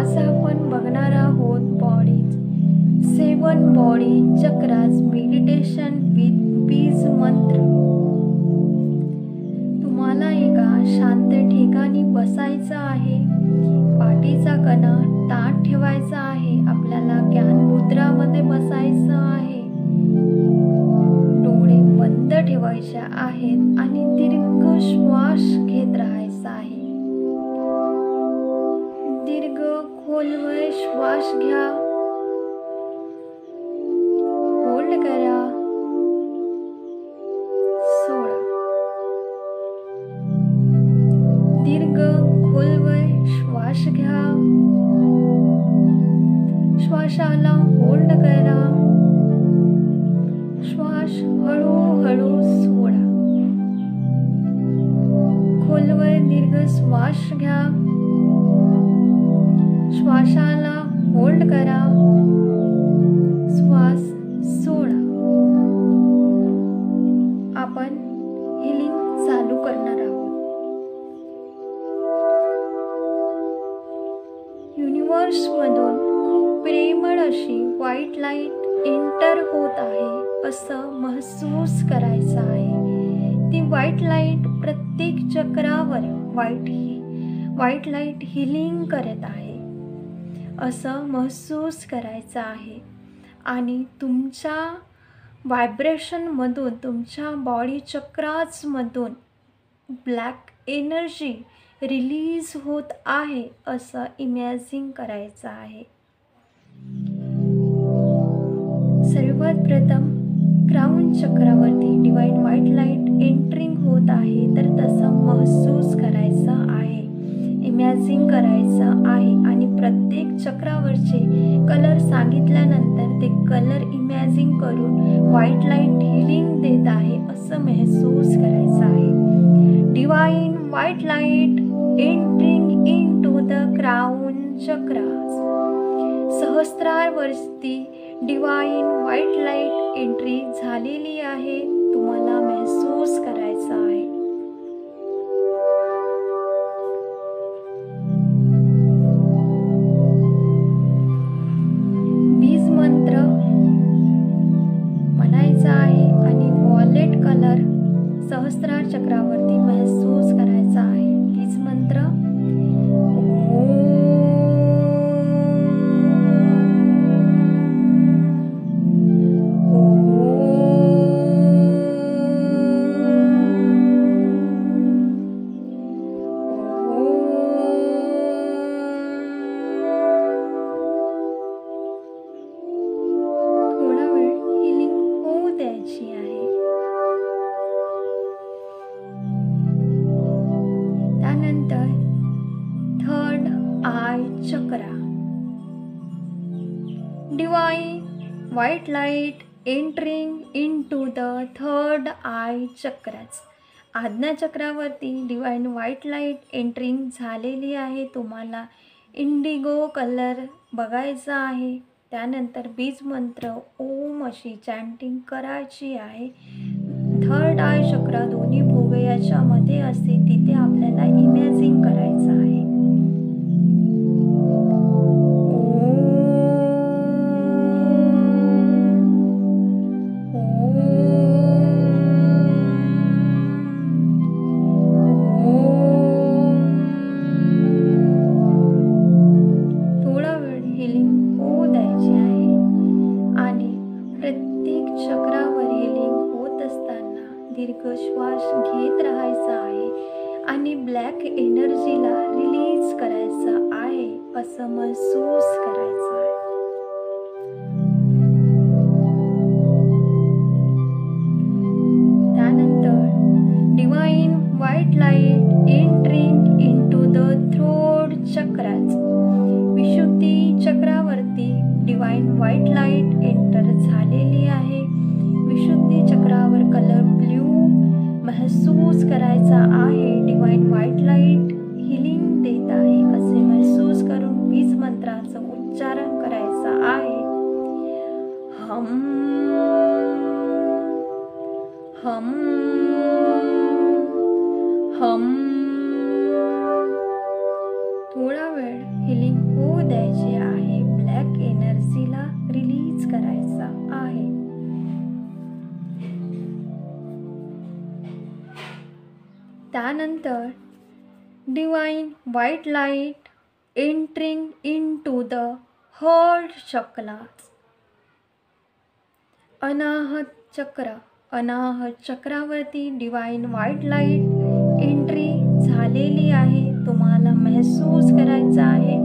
आज आपण बघणार आहोत सेवन बॉडी चक्रास मेडिटेशन विथ बीज मंत्र। तुम्हाला एका शांत ठिकाणी बसायचं आहे। पाठीचा कणा ताठ ठेवायचा आहे। आपल्याला ज्ञान मुद्रामध्ये बसायचं आहे। डोळे बंद ठेवायचे आहेत आणि दीर्घ श्वास घेत राहायचा आहे। दीर्घ खोलवर श्वास घ्या, होल्ड करा, सोडा। दीर्घ खोलवर श्वास घ्या, श्वासाला होल्ड करा, श्वास हळूहळू सोडा। खोलवर दीर्घ श्वास घ्या, श्वासाला होल्ड करा, श्वास सोडा। आपण हिलिंग चालू करणार आहोत। युनिव्हर्स मधून खूप प्रेमळ अशी व्हाईट लाईट एंटर होत आहे असं महसूस करायचं आहे। ती व्हाईट लाईट प्रत्येक चक्रावर व्हाईट लाईट हिलिंग करत आहे असं महसूस करायचं आहे। आणि तुमच्या व्हायब्रेशनमधून, तुमच्या बॉडी चक्रासमधून ब्लॅक एनर्जी रिलीज होत आहे असं इमॅजिन करायचं आहे। सर्वात प्रथम क्राउन चक्रावरती डिवाइन व्हाईट लाईट एंटरिंग होत आहे, तर तसं महसूस करायचं आहे, इमॅजिन करायचं आहे। आणि प्रत्येक चक्रावरचे कलर सांगितल्यानंतर ते कलर इमॅजिन करून व्हाईट लाईट हिलिंग देत आहे असं महसूस करायचं आहे। Divine white light entering into the crown chakras. सहस्रारवरती डिवाइन व्हाईट लाईट एंट्री झालेली आहे, तुम्हाला महसूस करायचं आहे। बीज मंत्र म्हणायचा आहे आणि वॉलेट कलर सहस्रार चक्रावरती महसूस करायचा आहे। बीज मंत्र Divine white light entering into the third eye chakras। आज्ञा चक्रावरती डिवाइन व्हाईट लाईट एंटरिंग झालेली आहे, तुम्हाला इंडिगो कलर बघायचा आहे। त्यानंतर बीज मंत्र ओम अशी चॅन्टिंग करायची आहे। थर्ड आय चक्र दोन्ही भोवयाच्या मध्ये असते, तिथे आपल्याला इमॅजिन करायचं आहे। दीर्घ श्वास घेत राहायचा आहे आणि ब्लॅक एनर्जीला रिलीज करायचं आहे असं महसूस करायचं आहे। त्यानंतर divine white light entering into the throat chakras. Vishuddhi चक्रावरती डिवाइन व्हाईट लाईट एंटर झालेली आहे। विशुद्धी चक्रावर कलर ब्ल्यू महसूस करायचा आहे। डिवाइन व्हाईट लाईट हिलिंग देत आहे असे महसूस करून बीज मंत्राचं उच्चारण करायचं आहे। हम हम हम। थोडा वेळ वेळ हिलिंग होऊ द्यायची आहे. ब्लॅक एनर्जीला रिलीज करायचा आहे. त्यानंतर divine white light entering into the heart chakra. Anahata चक्रावरती डिवाइन व्हाइट लाईट एंट्री झालेली आहे. तुम्हाला महसूस करायचा आहे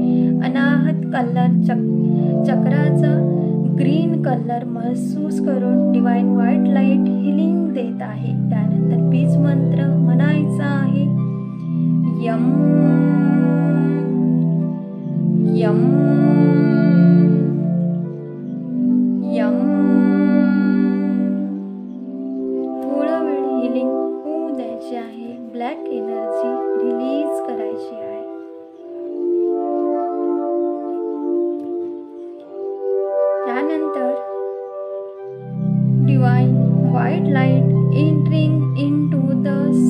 अनाहत कलर चक्राचा ग्रीन कलर महसूस करून डिवाइन व्हाइट लाईट हिलिंग देत आहे. त्यानंतर बीज मंत्र म्हणायचा आहे. यम यम यम. थोडा वेळ हिलिंग होऊ द्यायची आहे. ब्लॅक एनर्जी रिलीज करायची आहे. त्यानंतर divine white light entering into the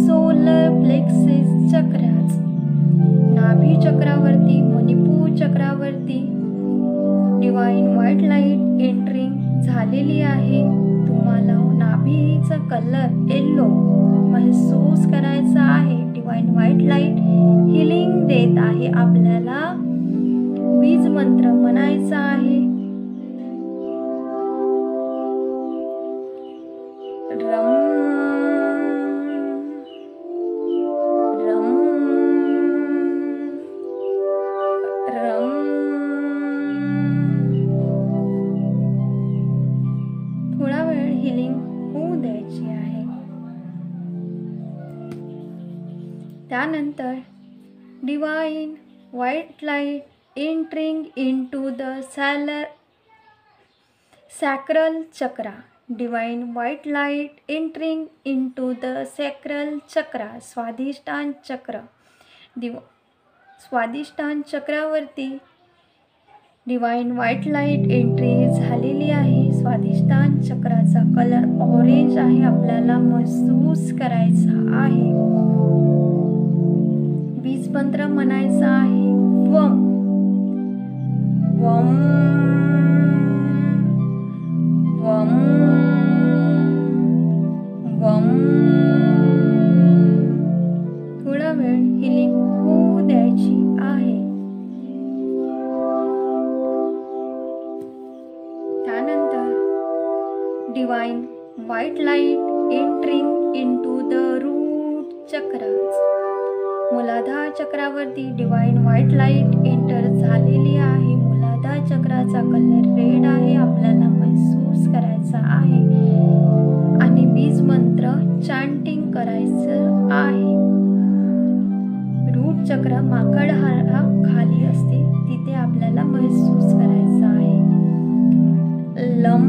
solar plexus chakras. नाभी चक्रावरती मणिपूर चक्रावरती डिवाइन व्हाइट लाईट एंटरिंग झालेली आहे. तुम्हाला नाभीचा कलर येलो महसूस करायचा आहे. डिवाइन व्हाइट लाईट हिलिंग देत आहे. आपल्याला बीज मंत्र म्हणायचा आहे. रम रम रम. थोडा वेळ हिलिंग होऊ द्यायची आहे. त्यानंतर divine white light entering into the sacral chakra. Divine white light entering into the sacral chakra. Swadhisthana chakra. Swadhisthana चक्रावरती डिवाइन व्हाइट लाईट एंट्री झालेली आहे. स्वाधिष्ठान चक्राचा कलर ऑरेंज आहे. आपल्याला महसूस करायचा आहे. बीज मंत्र म्हणायचा आहे. वम वम वम वम. थोडा वेळ हिलिंग होऊ द्यायची आहे. त्यानंतर divine white light entering into the root chakras. Muladhara चक्रावरती डिवाइन व्हाइट लाईट एंटर झालेली आहे. मूलाधार चक्राचा कलर रेड आहे. आपल्याला महसूस करायचा आहे आणि बीज मंत्र चॅन्टिंग करायचं आहे. रूट चक्र माकड हा खाली असते तिथे आपल्याला महसूस करायचं आहे. Lump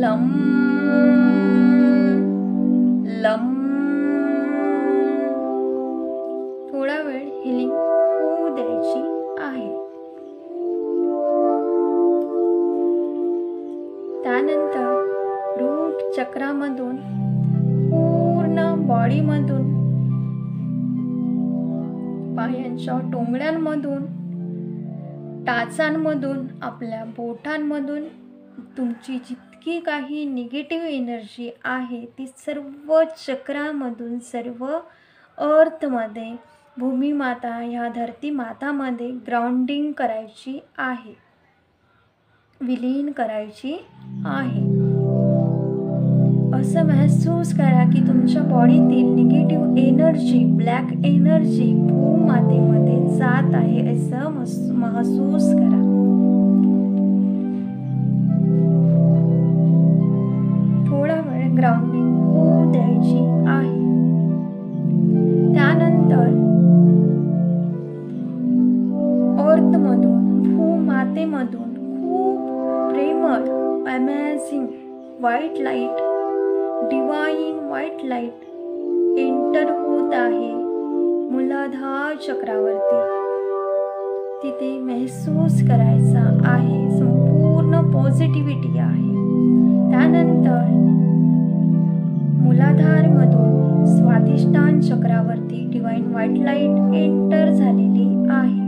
lump lump. थोडा वेळ हिलिंग होऊ द्यायची आहे. त्यानंतर रूट चक्रामधून पूर्ण बॉडीमधून पायांच्या टोंगड्यांमधून टाचांमधून आपल्या बोटांमधून तुमची जितकी काही निगेटिव्ह एनर्जी आहे ती सर्व चक्रामधून सर्व अर्थमध्ये भूमिमाता ह्या धरती मातामध्ये ग्राउंडिंग करायची आहे. विलीन करायची आहे. असं महसूस करा की तुमच्या बॉडीतील निगेटिव्ह एनर्जी ब्लॅक एनर्जी भूमातेमध्ये जात आहे असं महसूस करा. थोडा वेळ ग्राउंडिंग होऊ द्यायची आहे. त्यानंतर अर्थमधून भूमातेमधून खूप प्रेमळ amazing white light divine white light enter होत आहे मूलाधार चक्रावरती. तिथे महसूस करायचा आहे. संपूर्ण पॉझिटिव्हिटी आहे. त्यानंतर मूलाधारमधून स्वाधिष्ठान चक्रावरती डिवाइन व्हाईट लाईट एंटर झालेली आहे.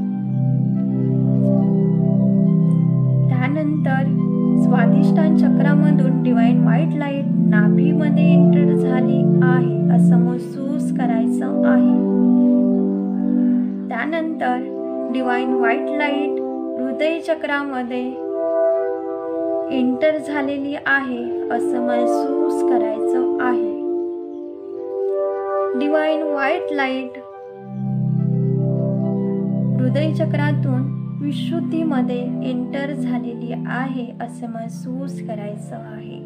त्यानंतर स्वाधिष्ठान चक्रामधून डिवाइन व्हाईट लाईट नाभीमध्ये एंटर झाली आहे असं महसूस करायचं आहे. त्यानंतर डिवाइन व्हाईट लाईट हृदय चक्रामध्ये एंटर झालेली आहे असं महसूस करायचं आहे. डिवाइन व्हाईट लाईट हृदय चक्रातून विशुद्धीमध्ये एंटर झालेली आहे असं महसूस करायचं आहे.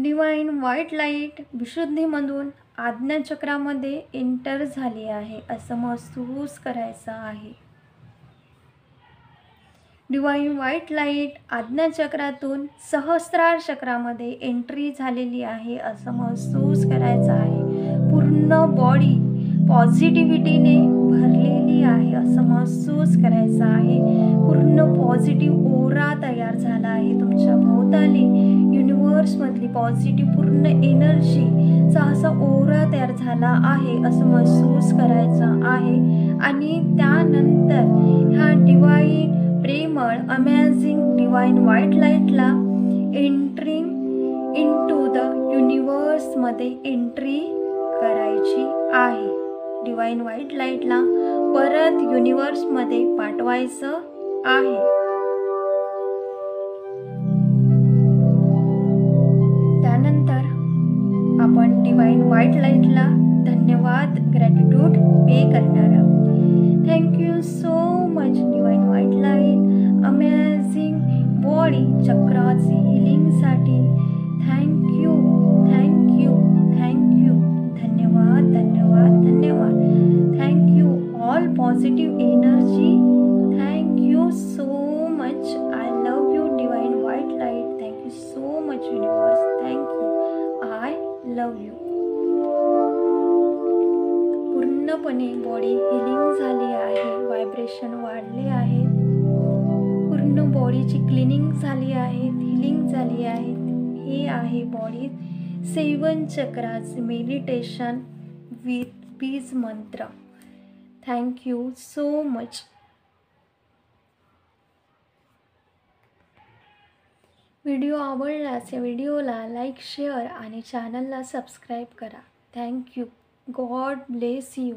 डिवाइन व्हाईट लाईट विशुद्धीमधून आज्ञाचक्रामध्ये एंटर झाली आहे असं महसूस करायचं आहे. डिवाइन व्हाईट लाईट आज्ञाचक्रातून सहस्रार चक्रामध्ये एंट्री झालेली आहे असं महसूस करायचं आहे. पूर्ण बॉडी पॉझिटिव्हिटीने भरलेली आहे असं महसूस करायचं आहे. पूर्ण पॉझिटिव्ह ओरा तयार झाला आहे तुमच्या भोवताली. युनिवर्समधली पॉझिटिव्ह पूर्ण एनर्जीचा असा ओरा तयार झाला आहे असं महसूस करायचं आहे. आणि त्यानंतर ह्या डिवाइन प्रेमळ अमेझिंग डिवाइन व्हाईट लाईटला एंट्रिंग इनटू द युनिवर्समध्ये एंट्री करायची आहे. डिवाइन व्हाईट लाईटला परत युनिवर्समध्ये पाठवायचं आहे. त्यानंतर आपण डिवाइन व्हाईट लाईटला धन्यवाद ग्रॅटिट्यूड पे करणार आहोत. Thank you so much divine white light amazing body चक्राची हिलिंगसाठी. Thank you thank you thank you. धन्यवाद धन्यवाद धन्यवाद. Thank you all positive energy. Thank you so much. I love you divine white light. Thank you so much universe. Thank you. I love you. पूर्णपणे body healing झाली आहे. Vibration वाढले आहेत. पूर्ण बॉडीची क्लिनिंग झाली आहे. हिलिंग झाली आहे. हे आहे बॉडी 7 चक्राचे मेडिटेशन विथ बीज मंत्र. Thank you so much. व्हिडिओ आवडल्यास या व्हिडिओला लाईक शेअर आणि चॅनलला सबस्क्राईब करा. थँक्यू. God bless you.